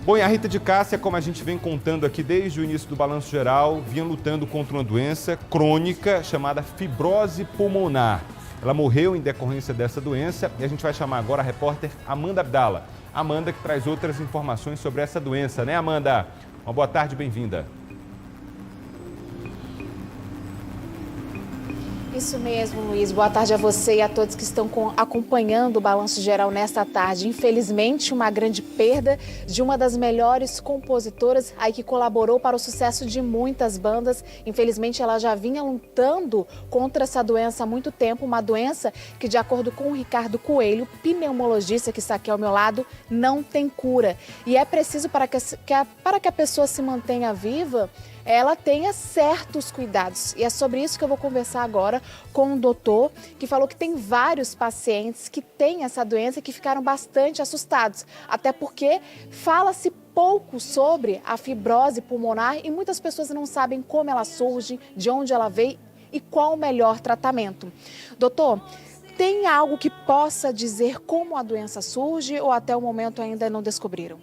Bom, e a Rita de Cássia, como a gente vem contando aqui desde o início do Balanço Geral, vinha lutando contra uma doença crônica chamada fibrose pulmonar. Ela morreu em decorrência dessa doença e a gente vai chamar agora a repórter Amanda Abdala. Amanda que traz outras informações sobre essa doença, né, Amanda? Uma boa tarde, bem-vinda. Isso mesmo, Luiz. Boa tarde a você e a todos que estão acompanhando o Balanço Geral nesta tarde. Infelizmente, uma grande perda de uma das melhores compositoras aí que colaborou para o sucesso de muitas bandas. Infelizmente, ela já vinha lutando contra essa doença há muito tempo, uma doença que, de acordo com o Ricardo Coelho, pneumologista que está aqui ao meu lado, não tem cura. E é preciso para que a pessoa se mantenha viva, ela tenha certos cuidados. E é sobre isso que eu vou conversar agora com um doutor que falou que tem vários pacientes que têm essa doença e que ficaram bastante assustados. Até porque fala-se pouco sobre a fibrose pulmonar e muitas pessoas não sabem como ela surge, de onde ela veio e qual o melhor tratamento. Doutor, tem algo que possa dizer como a doença surge ou até o momento ainda não descobriram?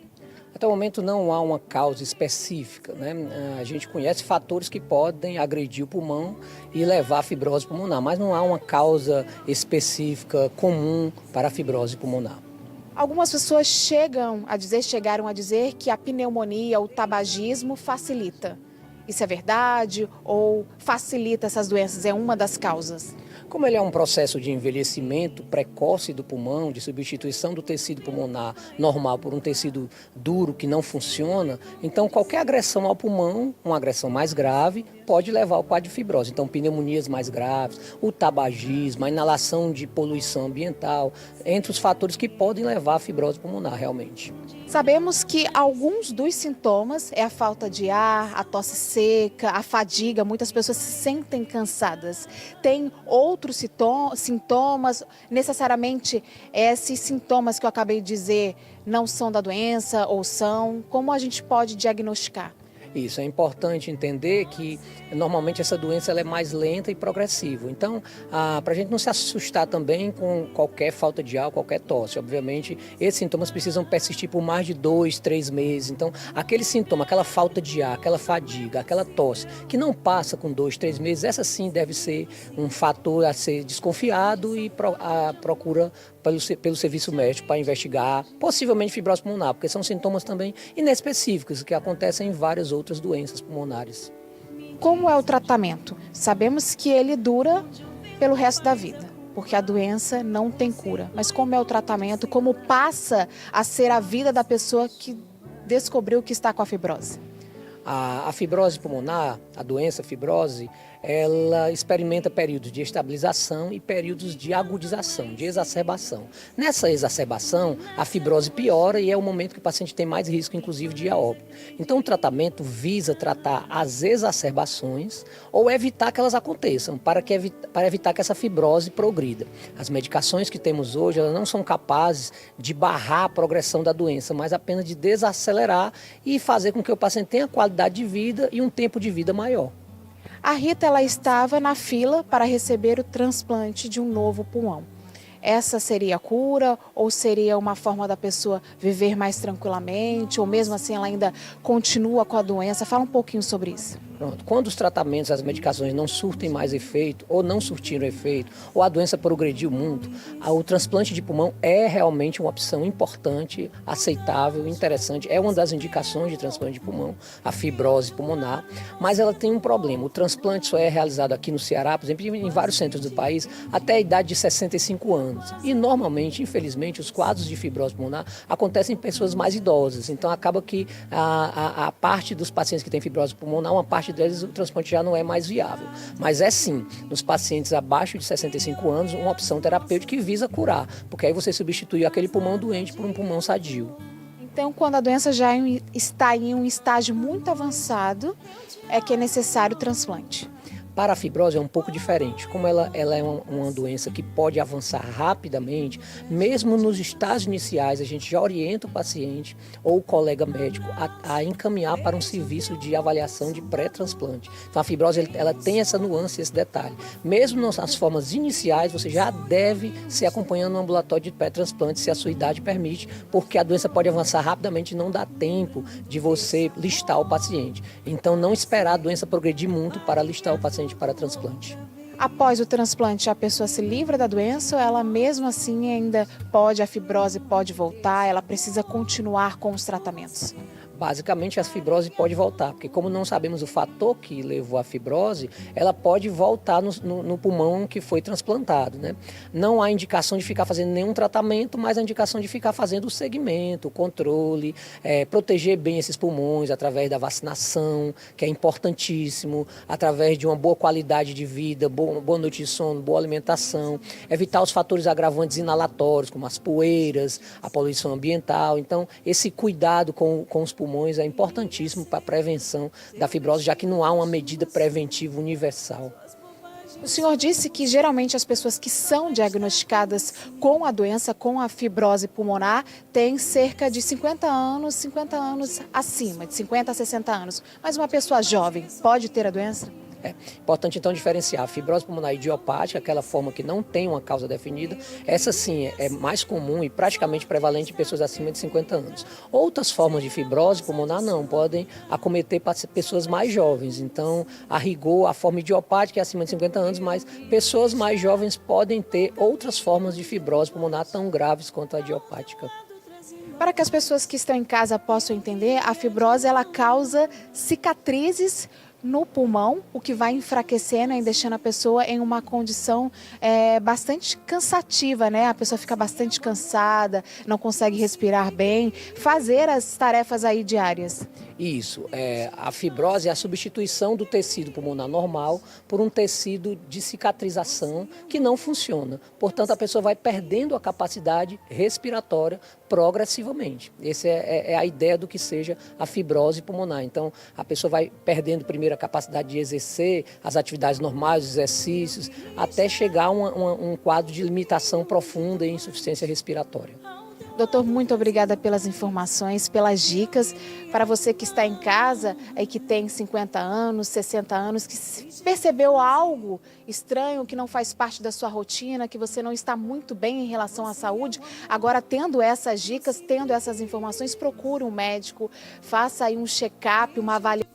Até o momento não há uma causa específica, né? A gente conhece fatores que podem agredir o pulmão e levar à fibrose pulmonar, mas não há uma causa específica comum para a fibrose pulmonar. Algumas pessoas chegaram a dizer que a pneumonia, o tabagismo facilita. Isso é verdade ou facilita essas doenças? É uma das causas? Como ele é um processo de envelhecimento precoce do pulmão, de substituição do tecido pulmonar normal por um tecido duro que não funciona, então qualquer agressão ao pulmão, uma agressão mais grave, pode levar ao quadro de fibrose. Então, pneumonias mais graves, o tabagismo, a inalação de poluição ambiental, entre os fatores que podem levar à fibrose pulmonar realmente. Sabemos que alguns dos sintomas é a falta de ar, a tosse seca, a fadiga. Muitas pessoas se sentem cansadas. Tem outros sintomas, necessariamente esses sintomas que eu acabei de dizer não são da doença ou são? Como a gente pode diagnosticar? Isso, é importante entender que normalmente essa doença ela é mais lenta e progressiva. Então, para a gente não se assustar também com qualquer falta de ar, qualquer tosse. Obviamente, esses sintomas precisam persistir por mais de 2, 3 meses. Então, aquele sintoma, aquela falta de ar, aquela fadiga, aquela tosse, que não passa com 2, 3 meses, essa sim deve ser um fator a ser desconfiado e a procura pelo serviço médico para investigar, possivelmente fibrose pulmonar, porque são sintomas também inespecíficos que acontecem em várias outras doenças pulmonares. Como é o tratamento? Sabemos que ele dura pelo resto da vida, porque a doença não tem cura. Mas como é o tratamento? Como passa a ser a vida da pessoa que descobriu que está com a fibrose? A fibrose pulmonar, a doença fibrose, ela experimenta períodos de estabilização e períodos de agudização, de exacerbação. Nessa exacerbação, a fibrose piora e é o momento que o paciente tem mais risco, inclusive, de ir a óbito. Então, o tratamento visa tratar as exacerbações ou evitar que elas aconteçam, para evitar que essa fibrose progrida. As medicações que temos hoje, elas não são capazes de barrar a progressão da doença, mas apenas de desacelerar e fazer com que o paciente tenha qualidade de vida e um tempo de vida maior. A Rita ela estava na fila para receber o transplante de um novo pulmão. Essa seria a cura ou seria uma forma da pessoa viver mais tranquilamente ou mesmo assim ela ainda continua com a doença? Fala um pouquinho sobre isso. Pronto. Quando os tratamentos, as medicações não surtem mais efeito ou não surtiram efeito ou a doença progrediu muito, o transplante de pulmão é realmente uma opção importante, aceitável, interessante. É uma das indicações de transplante de pulmão, a fibrose pulmonar, mas ela tem um problema. O transplante só é realizado aqui no Ceará, por exemplo, em vários centros do país, até a idade de 65 anos. E normalmente, infelizmente, os quadros de fibrose pulmonar acontecem em pessoas mais idosas. Então acaba que a parte dos pacientes que têm fibrose pulmonar, uma parte deles o transplante já não é mais viável. Mas é sim, nos pacientes abaixo de 65 anos, uma opção terapêutica que visa curar, porque aí você substitui aquele pulmão doente por um pulmão sadio. Então, quando a doença já está em um estágio muito avançado, é que é necessário o transplante. Para a fibrose é um pouco diferente. Como ela é uma doença que pode avançar rapidamente, mesmo nos estágios iniciais, a gente já orienta o paciente ou o colega médico a encaminhar para um serviço de avaliação de pré-transplante. Então a fibrose ela tem essa nuance, esse detalhe. Mesmo nas formas iniciais, você já deve ser acompanhando um ambulatório de pré-transplante, se a sua idade permite, porque a doença pode avançar rapidamente e não dá tempo de você listar o paciente. Então não esperar a doença progredir muito para listar o paciente para transplante. Após o transplante, a pessoa se livra da doença ou ela mesmo assim ainda a fibrose pode voltar, ela precisa continuar com os tratamentos? Basicamente, a fibrose pode voltar, porque como não sabemos o fator que levou à fibrose, ela pode voltar no pulmão que foi transplantado, né? Não há indicação de ficar fazendo nenhum tratamento, mas a indicação de ficar fazendo o segmento, o controle, proteger bem esses pulmões através da vacinação, que é importantíssimo, através de uma boa qualidade de vida, boa noite de sono, boa alimentação, evitar os fatores agravantes inalatórios, como as poeiras, a poluição ambiental. Então, esse cuidado com os pulmões é importantíssimo para a prevenção da fibrose, já que não há uma medida preventiva universal. O senhor disse que geralmente as pessoas que são diagnosticadas com a doença, com a fibrose pulmonar, têm cerca de 50 anos acima, de 50 a 60 anos. Mas uma pessoa jovem pode ter a doença? É importante então diferenciar a fibrose pulmonar idiopática, aquela forma que não tem uma causa definida, essa sim é mais comum e praticamente prevalente em pessoas acima de 50 anos. Outras formas de fibrose pulmonar não, podem acometer pessoas mais jovens, então a rigor a forma idiopática é acima de 50 anos, mas pessoas mais jovens podem ter outras formas de fibrose pulmonar tão graves quanto a idiopática. Para que as pessoas que estão em casa possam entender, a fibrose ela causa cicatrizes no pulmão, o que vai enfraquecendo e deixando a pessoa em uma condição bastante cansativa, né? A pessoa fica bastante cansada, não consegue respirar bem, fazer as tarefas aí diárias. Isso, a fibrose é a substituição do tecido pulmonar normal por um tecido de cicatrização que não funciona. Portanto, a pessoa vai perdendo a capacidade respiratória progressivamente. Essa é a ideia do que seja a fibrose pulmonar. Então, a pessoa vai perdendo primeiro a capacidade de exercer as atividades normais, os exercícios, até chegar a um quadro de limitação profunda e insuficiência respiratória. Doutor, muito obrigada pelas informações, pelas dicas. Para você que está em casa, aí que tem 50 anos, 60 anos, que percebeu algo estranho, que não faz parte da sua rotina, que você não está muito bem em relação à saúde, agora tendo essas dicas, tendo essas informações, procure um médico, faça aí um check-up, uma avaliação.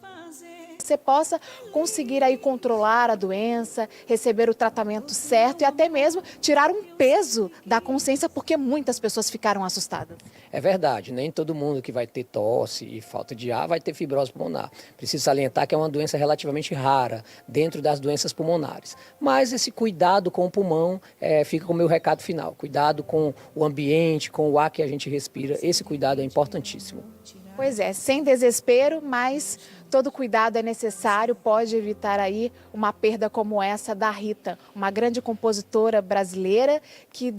Você possa conseguir aí controlar a doença, receber o tratamento certo e até mesmo tirar um peso da consciência, porque muitas pessoas ficaram assustadas. É verdade, nem todo mundo que vai ter tosse e falta de ar vai ter fibrose pulmonar. Preciso salientar que é uma doença relativamente rara dentro das doenças pulmonares. Mas esse cuidado com o pulmão fica com o meu recado final. Cuidado com o ambiente, com o ar que a gente respira, esse cuidado é importantíssimo. Pois é, sem desespero, mas todo cuidado é necessário, pode evitar aí uma perda como essa da Rita, uma grande compositora brasileira que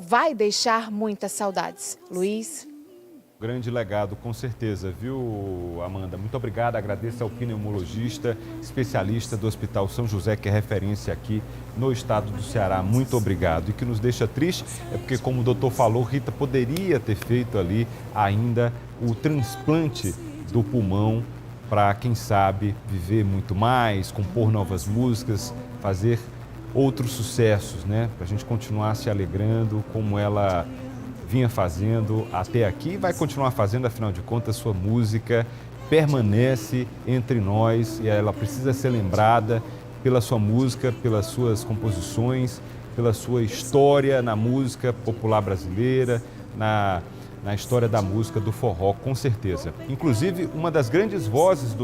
vai deixar muitas saudades. Luiz? Grande legado, com certeza, viu, Amanda? Muito obrigado, agradeço ao pneumologista, especialista do Hospital São José, que é referência aqui no estado do Ceará. Muito obrigado. E o que nos deixa triste é porque, como o doutor falou, Rita poderia ter feito ali ainda o transplante do pulmão para, quem sabe, viver muito mais, compor novas músicas, fazer outros sucessos, né? Para a gente continuar se alegrando como ela vinha fazendo até aqui e vai continuar fazendo, afinal de contas, sua música permanece entre nós e ela precisa ser lembrada pela sua música, pelas suas composições, pela sua história na música popular brasileira, na história da música do forró, com certeza. Inclusive, uma das grandes vozes do